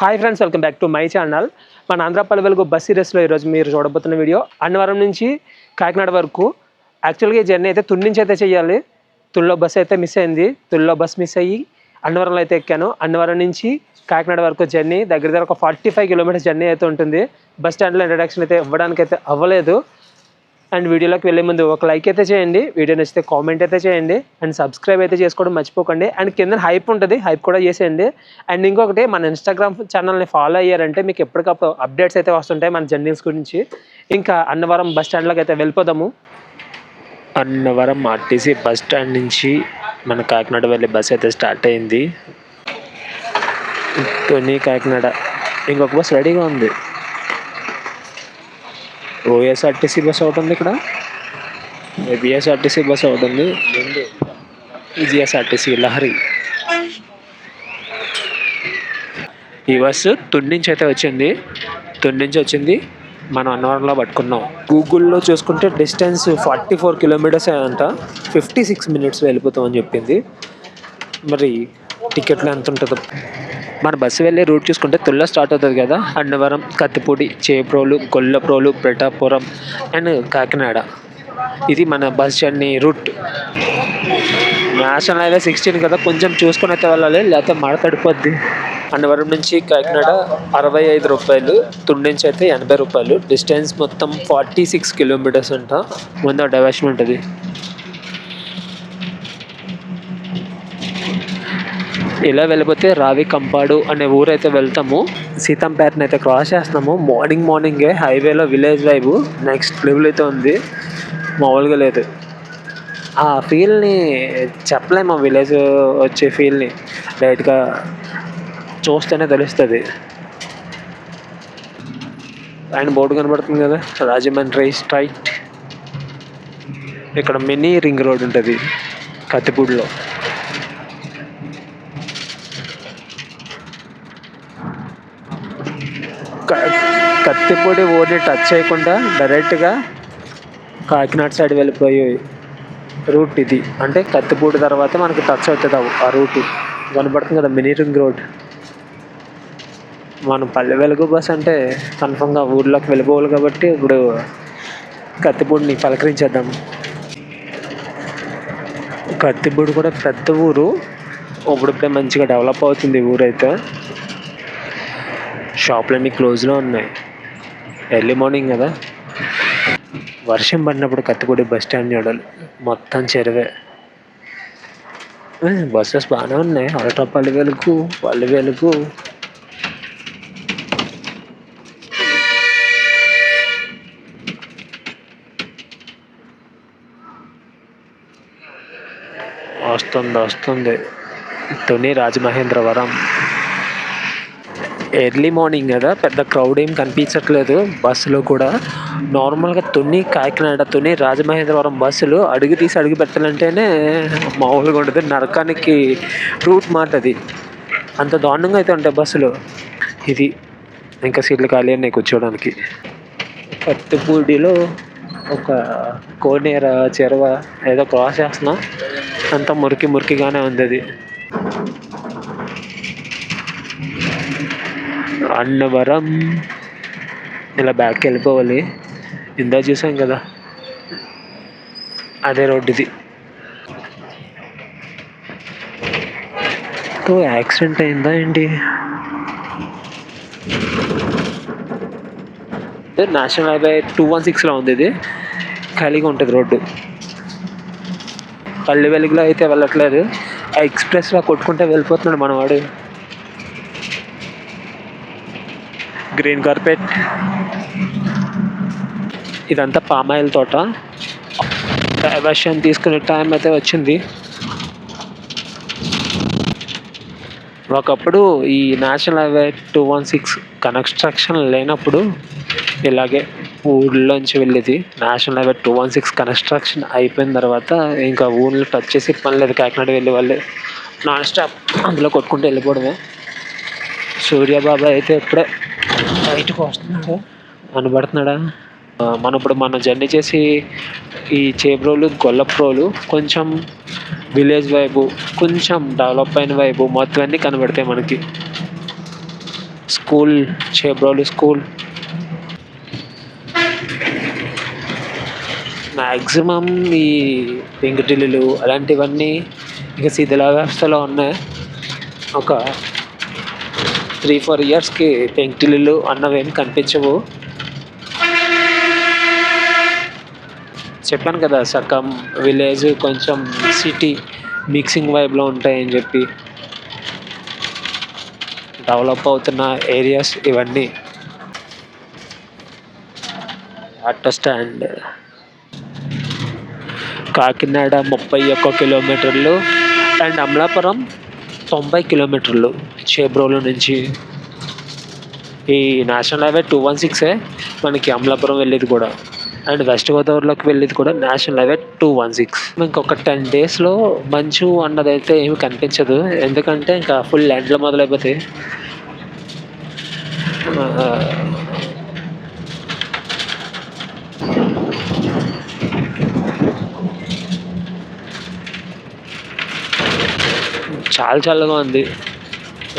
Hi friends, welcome back to my channel. మన ఆంధ్రపల్లి వెలుగు bus సిరీస్లో ఈరోజు మీరు చూడబోతున్న వీడియో అన్నవరం నుంచి కాకినాడ వరకు. యాక్చువల్గా ఈ జర్నీ అయితే తుని నుంచి అయితే చేయాలి. తుల్లో బస్ అయితే మిస్ అయింది. తుల్లో బస్ మిస్ అయ్యి అన్నవరంలో అయితే ఎక్కాను. అన్నవరం నుంచి కాకినాడ వరకు జర్నీ దగ్గర ఒక 45 కిలోమీటర్స్ జర్నీ అయితే ఉంటుంది. బస్ స్టాండ్లో ఇంట్రడక్షన్ అయితే ఇవ్వడానికి అయితే అవ్వలేదు. అండ్ వీడియోలోకి వెళ్ళే ముందు ఒక లైక్ అయితే చేయండి, వీడియో నచ్చితే కామెంట్ అయితే చేయండి, అండ్ సబ్స్క్రైబ్ అయితే చేసుకోవడం మర్చిపోకండి. అండ్ కింద హైప్ ఉంటుంది, హైప్ కూడా చేసేయండి. అండ్ ఇంకొకటి, మన ఇన్స్టాగ్రామ్ ఛానల్ని ఫాలో అయ్యారంటే మీకు ఎప్పటికప్పుడు అప్డేట్స్ అయితే వస్తుంటాయి మన జర్నీస్ గురించి. ఇంకా అన్నవరం బస్ స్టాండ్లోకి అయితే వెళ్ళిపోదాము. అన్నవరం ఆర్టీసీ బస్ స్టాండ్ నుంచి మన కాకినాడ వెళ్ళే బస్ అయితే స్టార్ట్ అయింది. తుని కాకినాడ ఇంకొక బస్ రెడీగా ఉంది. ఓఎస్ఆర్టీసీ బస్ ఒకటి ఉంది, ఇక్కడ బిఎస్ఆర్టీసీ బస్ ఒకటి ఉంది, జిఎస్ఆర్టీసీ లహరి. ఈ బస్సు తుని నుంచి అయితే వచ్చింది. తుని నుంచి వచ్చింది, మనం అన్నవరంలో పట్టుకున్నాం. గూగుల్లో చూసుకుంటే డిస్టెన్స్ 44 కిలోమీటర్స్ అంట. 56 మినిట్స్ వెళ్ళిపోతాం అని చెప్పింది. మరి టికెట్లు ఎంత ఉంటుందో. మన బస్సు వెళ్ళే రూట్ చూసుకుంటే తుల్లో స్టార్ట్ అవుతుంది కదా, అన్నవరం, కత్తిపూడి, చేబ్రోలు, గొల్లప్రోలు, పిఠాపురం అండ్ కాకినాడ. ఇది మన bus journey route. National highway 16 కదా, కొంచెం చూసుకొని అయితే వెళ్ళాలి, లేకపోతే మడ తడిపోద్ది. అన్నవరం నుంచి కాకినాడ 65 రూపాయలు, తుని నుంచి అయితే 80 రూపాయలు. డిస్టెన్స్ మొత్తం 46 కిలోమీటర్స్ అంట. ముందు డైవర్షన్ ఉంటుంది. ఇలా వెళ్ళిపోతే రావి కంపాడు అనే ఊరైతే వెళ్తాము. సీతంపేటని అయితే క్రాస్ చేస్తున్నాము. మార్నింగే హైవేలో విలేజ్ వైబ్ నెక్స్ట్ లెవెల్ అయితే ఉంది, మామూలుగా లేదు. ఆ ఫీల్ని చెప్పలేము, విలేజ్ వచ్చే ఫీల్ని లైట్గా చూస్తేనే తెలుస్తుంది. ఆయన బోర్డు కనబడుతుంది కదా, రాజమండ్రి స్ట్రైట్. ఇక్కడ మినీ రింగ్ రోడ్ ఉంటుంది కత్తిపూడిలో. కత్తిపూడి ఊరిని టచ్ చేయకుండా డైరెక్ట్గా కాకినాడ సైడ్ వెళ్ళిపోయే రూట్ ఇది. అంటే కత్తిపూడి తర్వాత మనకి టచ్ అవుతుంది ఆ రూట్ కనబడుతుంది కదా, మినీ రింగ్ రోడ్. మనం పల్లె వెలుగు బస్ అంటే కన్ఫర్మ్గా ఊర్లోకి వెళ్ళిపోవాలి కాబట్టి ఇప్పుడు కత్తిపూడిని పలకరించేద్దాం. కత్తిపూడి కూడా పెద్ద ఊరు, ఇప్పుడిప్పుడే మంచిగా డెవలప్ అవుతుంది ఊరైతే. షాపులన్నీ క్లోజ్లో ఉన్నాయి, ఎర్లీ మార్నింగ్ కదా. వర్షం పడినప్పుడు కత్తిపూడి బస్ స్టాండ్ చూడాలి, మొత్తం చెరువే. బస్సెస్ బాగానే ఉన్నాయి, ఆల్ట్రా పల్లె వెలుగు. వస్తుంది తుని రాజమహేంద్రవరం. ఎర్లీ మార్నింగ్ కదా, పెద్ద క్రౌడ్ ఏం కనిపించట్లేదు బస్సులో కూడా. నార్మల్గా తుని కాకినాడ, తుని రాజమహేంద్రవరం బస్సులు అడుగు పెట్టాలంటేనే మామూలుగా ఉంటుంది. నరకానికి రూట్ మాట అది, అంత దారుణంగా అయితే ఉంటాయి బస్సులు. ఇది ఇంకా సీట్లు ఖాళీ ఉన్నాయి కూర్చోడానికి. కత్తిపూడిలో ఒక కోనేర చెరువ ఏదో క్రాస్ చేస్తున్నాం, అంతా మురికిగానే ఉంది అది. అన్నవరం ఇలా బ్యాక్కి వెళ్ళిపోవాలి. ఇందా చూసాం కదా, అదే రోడ్ ఇది. యాక్సిడెంట్ అయిందా ఏంటి? నేషనల్ హైవే 216లో ఉంది, ఇది ఖాళీగా ఉంటుంది రోడ్డు. పల్లె వెలుగులో అయితే వెళ్ళట్లేదు, ఎక్స్ప్రెస్లో కొట్టుకుంటే వెళ్ళిపోతున్నాడు మనవాడు. గ్రీన్ కార్పెట్, ఇదంతా పామాయిల్ తోట. డైవర్షన్ తీసుకునే టైం అయితే వచ్చింది. ఒకప్పుడు ఈ నేషనల్ హైవే 216 కన్స్ట్రక్షన్ లేనప్పుడు ఇలాగే ఊళ్ళోంచి వెళ్ళేది. నేషనల్ హైవే 216 కన్స్ట్రక్షన్ అయిపోయిన తర్వాత ఇంకా ఊళ్ళో టచ్ చేసి పని లేదు. కాకినాడ వెళ్ళే వాళ్ళు నాన్ స్టాప్ అందులో కొట్టుకుంటూ వెళ్ళిపోవడమే. సూర్యబాబు అయితే ఇప్పుడే బయటకు వస్తున్నాడు, కనబడుతున్నాడా? మన జర్నీ చేసి ఈ చేబ్రోలు, గొల్లప్రోలు కొంచెం విలేజ్ వైపు, కొంచెం డెవలప్ అయిన వైపు మొత్తం అన్నీ కనబడతాయి మనకి. School, Chebrolu school. మ్యాక్సిమం ఈ పెంకుటిల్లులు అలాంటివన్నీ ఇక శిథిలావస్థలో ఉన్నాయి. ఒక 3-4 ఇయర్స్కి పెంకుటిల్లులు అన్నవేం కనిపించవు. చెప్పాను కదా, సగం విలేజ్ కొంచెం సిటీ మిక్సింగ్ వైబ్లో ఉంటాయని చెప్పి. డెవలప్ అవుతున్న ఏరియాస్ ఇవన్నీ. Auto stand. కాకినాడ 31 కిలోమీటర్లు అండ్ అమలాపురం 90 కిలోమీటర్లు చేబ్రోలు నుంచి. ఈ నేషనల్ హైవే 216 మనకి అమలాపురం వెళ్ళేది కూడా, అండ్ వెస్ట్ గోదావరిలోకి వెళ్ళేది కూడా నేషనల్ హైవే 216. ఇంకొక 10 డేస్లో మంచు అన్నదైతే ఏమి కనిపించదు, ఎందుకంటే ఇంకా ఫుల్ ఎండలు మొదలైపోతాయి. చాలా చల్లగా ఉంది.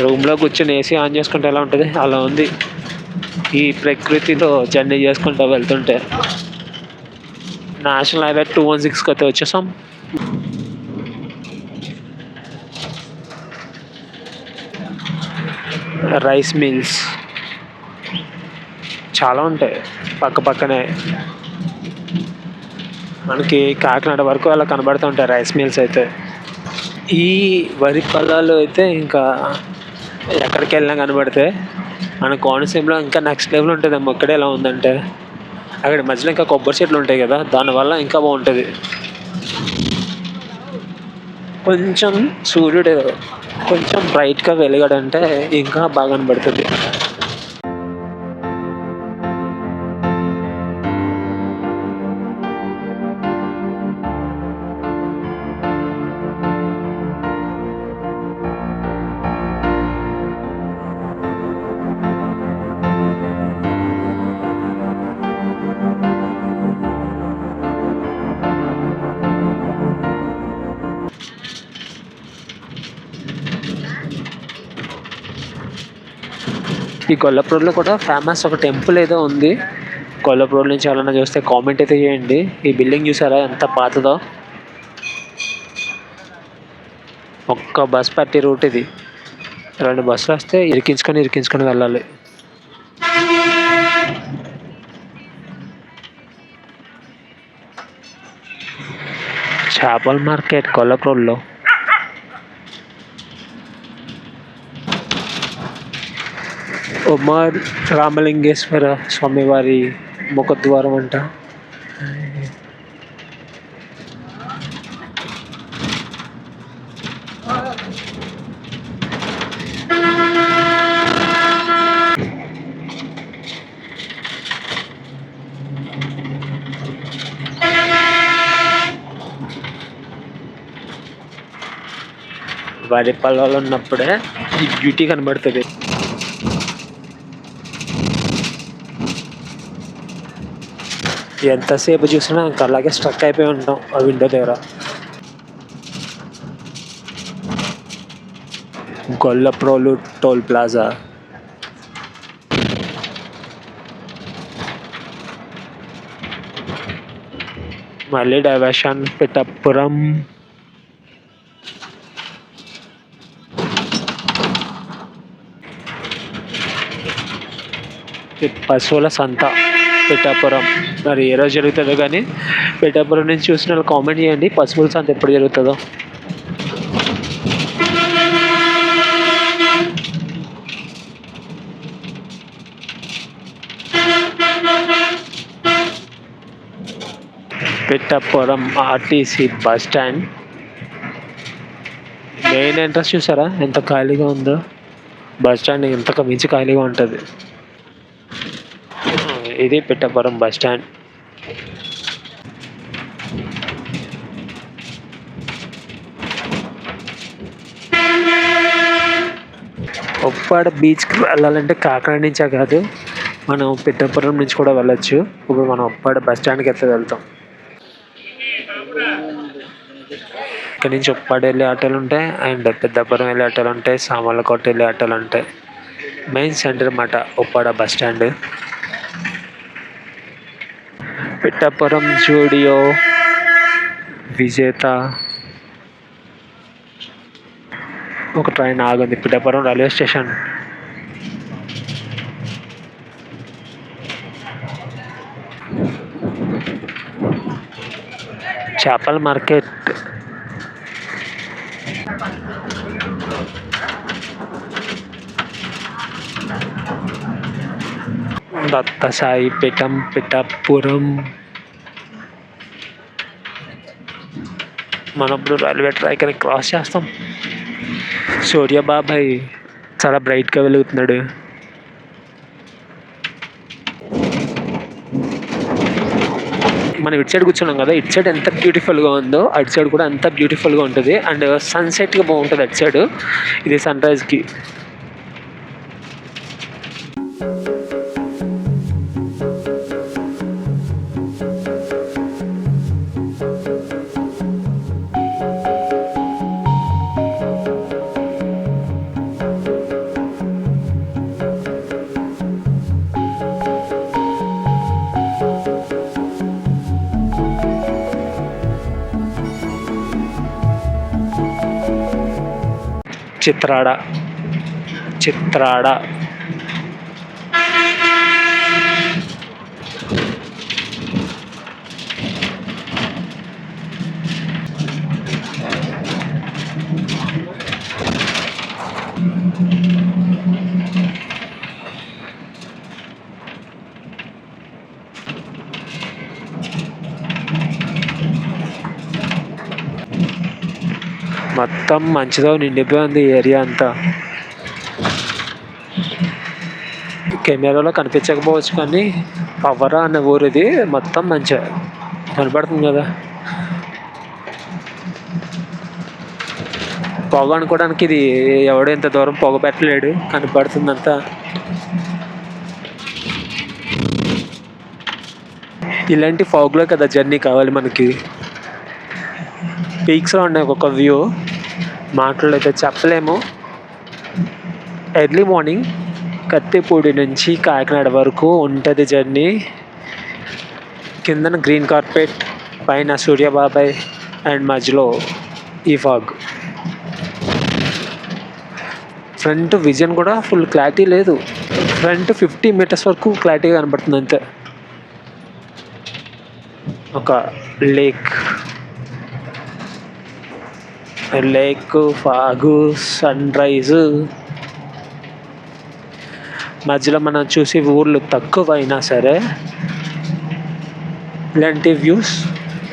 రూమ్లో కూర్చొని ఏసీ ఆన్ చేసుకుంటే ఎలా ఉంటుంది అలా ఉంది ఈ ప్రకృతిలో జర్నీ చేసుకుంటూ వెళ్తుంటే. నేషనల్ హైవే 216కి అయితే వచ్చేసాం. రైస్ మిల్స్ చాలా ఉంటాయి పక్క పక్కనే. మనకి కాకినాడ వరకు అలా కనబడుతూ ఉంటాయి రైస్ మిల్స్ అయితే. ఈ వరి పొలాలు అయితే ఇంకా ఎక్కడికి వెళ్ళినా కనబడితే మన కోనసీమలో ఇంకా నెక్స్ట్ లెవెల్ ఉంటుంది. ఒక్కడే ఎలా ఉందంటే అక్కడ మధ్యలో ఇంకా కొబ్బరి చెట్లు ఉంటాయి కదా, దానివల్ల ఇంకా బాగుంటుంది. కొంచెం సూర్యుడు కొంచెం బ్రైట్గా వెలిగాడంటే ఇంకా బాగా కనబడుతుంది. ఈ గొల్లప్రోడ్లో కూడా ఫేమస్ ఒక టెంపుల్ ఏదో ఉంది. గొల్లప్రోడ్ నుంచి ఎవరైనా చూస్తే కామెంట్ అయితే చేయండి. ఈ బిల్డింగ్ చూసారా ఎంత పాతదో. ఒక్క బస్ పట్టి రూట్ ఇది. 2 బస్సులు వస్తే ఇరికించుకొని వెళ్ళాలి. చేపల మార్కెట్ గొల్లప్రోడ్లో. ఉమర్ రామలింగేశ్వర స్వామివారి ముఖద్వారం అంట. వరి పొలాలు ఉన్నప్పుడే ఈ బ్యూటీ కనబడుతుంది. ఎంతసేపు చూసినా ఇంకా అలాగే స్ట్రక్ అయిపోయి ఉంటాం ఆ విండో దగ్గర. Gollaprolu toll plaza. మళ్ళీ డైవర్షన్ పిఠాపురం. పశువుల సంత పిఠాపురం. మరి ఏ రోజు జరుగుతుందో కానీ పిఠాపురం నుంచి చూసిన వాళ్ళు కామెంట్ చేయండి, పశువుల సంత ఎప్పుడు జరుగుతుందో. Pithapuram RTC bus stand. Main entrance చూసారా ఎంత ఖాళీగా ఉందో. బస్ స్టాండ్ ఇంతకు మించి ఖాళీగా ఉంటుంది. ఇది పిఠాపురం బస్ స్టాండ్. ఉప్పాడ బీచ్కి వెళ్ళాలంటే కాకినాడ నుంచే కాదు, మనం పిఠాపురం నుంచి కూడా వెళ్ళొచ్చు. ఇప్పుడు మనం ఉప్పాడ బస్ స్టాండ్కి అయితే వెళ్తాం. ఇక్కడ నుంచి ఉప్పాడ వెళ్ళే ఆటోలు ఉంటాయి, అండ్ పెద్దాపురం వెళ్ళే ఆటోలు ఉంటాయి, సామర్లకోట వెళ్ళే ఆటోలు ఉంటాయి. మెయిన్ సెంటర్ అన్నమాట ఉప్పాడ బస్ స్టాండ్. పిఠాపురం జూడియో, విజేత. ఒక ట్రైన్ ఆగింది పిఠాపురం రైల్వే స్టేషన్. చేపల మార్కెట్. దత్త సాయి పీఠం పిఠాపురం. మనం ఇప్పుడు రైల్వే ట్రాక్ అని క్రాస్ చేస్తాం. సూర్యబాబాయ్ చాలా బ్రైట్గా వెలుగుతున్నాడు. మనం ఇటు సైడ్ కూర్చున్నాం కదా, ఇటు సైడ్ ఎంత బ్యూటిఫుల్గా ఉందో అటు సైడ్ కూడా అంత బ్యూటిఫుల్గా ఉంటుంది. అండ్ సన్సెట్గా బాగుంటుంది అటు సైడ్. ఇది సన్ రైజ్కి. చిత్రాడ. మొత్తం మంచిగా నిండిపోయింది ఏరియా అంతా. కెమెరాలో కనిపించకపోవచ్చు కానీ పవరా అనే ఊరు ఇది. మొత్తం మంచిగా కనపడుతుంది కదా. పొగ అనుకోవడానికి ఇది ఎవడో ఇంత దూరం పొగ పెట్టలేడు, కనపడుతుంది అంతా. ఇలాంటి ఫాగ్లో కదా జర్నీ కావాలి మనకి. పీక్స్లో ఉండే ఒక వ్యూ మాటలు అయితే చెప్పలేము. ఎర్లీ మార్నింగ్ కత్తిపూడి నుంచి కాకినాడ వరకు ఉంటుంది జర్నీ. కిందన గ్రీన్ కార్పెట్, పైన సూర్యబాబాయ్ అండ్ మధ్యలో ఈ ఫాగ్. ఫ్రంట్ విజన్ కూడా ఫుల్ క్లారిటీ లేదు. ఫ్రంట్ 50 మీటర్స్ వరకు క్లారిటీగా కనబడుతుంది అంతే. ఒక లేక్, ఫాగు, సన్ రైజ్. మధ్యలో మనం చూసే ఊర్లు తక్కువ అయినా సరే ఇలాంటి వ్యూస్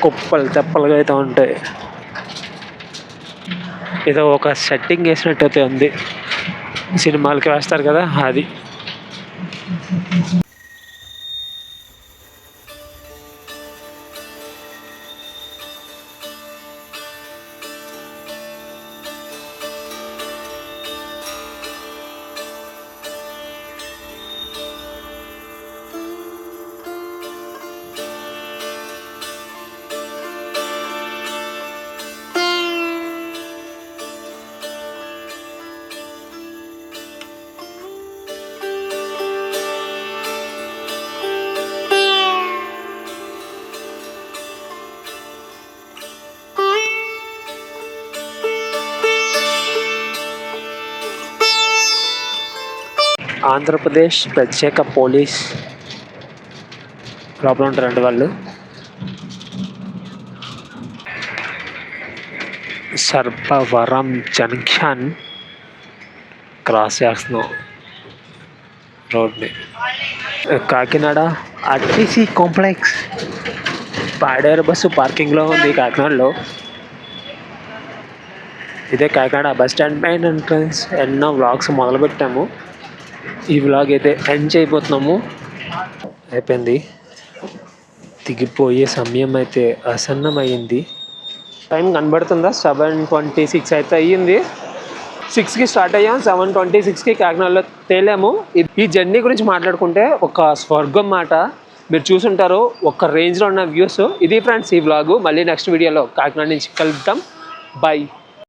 కుప్పలు తెప్పలుగా అయితే ఉంటాయి. ఏదో ఒక సెట్టింగ్ వేసినట్టయితే ఉంది, సినిమాలకి వేస్తారు కదా అది. ఆంధ్రప్రదేశ్ ప్రత్యేక పోలీస్ లోపల ఉంటారండి వాళ్ళు. సర్పవరం జంక్షన్ క్రాస్ చేస్తున్నాం రోడ్ని. Kakinada RTC complex. Paderu bus పార్కింగ్లో ఉంది కాకినాడలో. ఇదే కాకినాడ బస్ స్టాండ్ పైన ఎంట్రన్స్. ఎన్నో వ్లాగ్స్ మొదలుపెట్టాము. ఈ వ్లాగ్ అయితే ఎండ్ చేయబోతున్నాము. అయిపోయింది, దిగిపోయే సమయం అయితే ఆసన్నమైంది. టైం కనబడుతుందా? 7:26 అయితే అయ్యింది. 6కి స్టార్ట్ అయ్యాం, 7:26కి కాకినాడలో తేలాము. ఈ జర్నీ గురించి మాట్లాడుకుంటే ఒక స్వర్గం మాట. మీరు చూసుంటారు ఒక రేంజ్లో ఉన్న వ్యూస్. ఇది ఫ్రెండ్స్ ఈ వ్లాగు. మళ్ళీ నెక్స్ట్ వీడియోలో కాకినాడ నుంచి కలుద్దాం. బాయ్.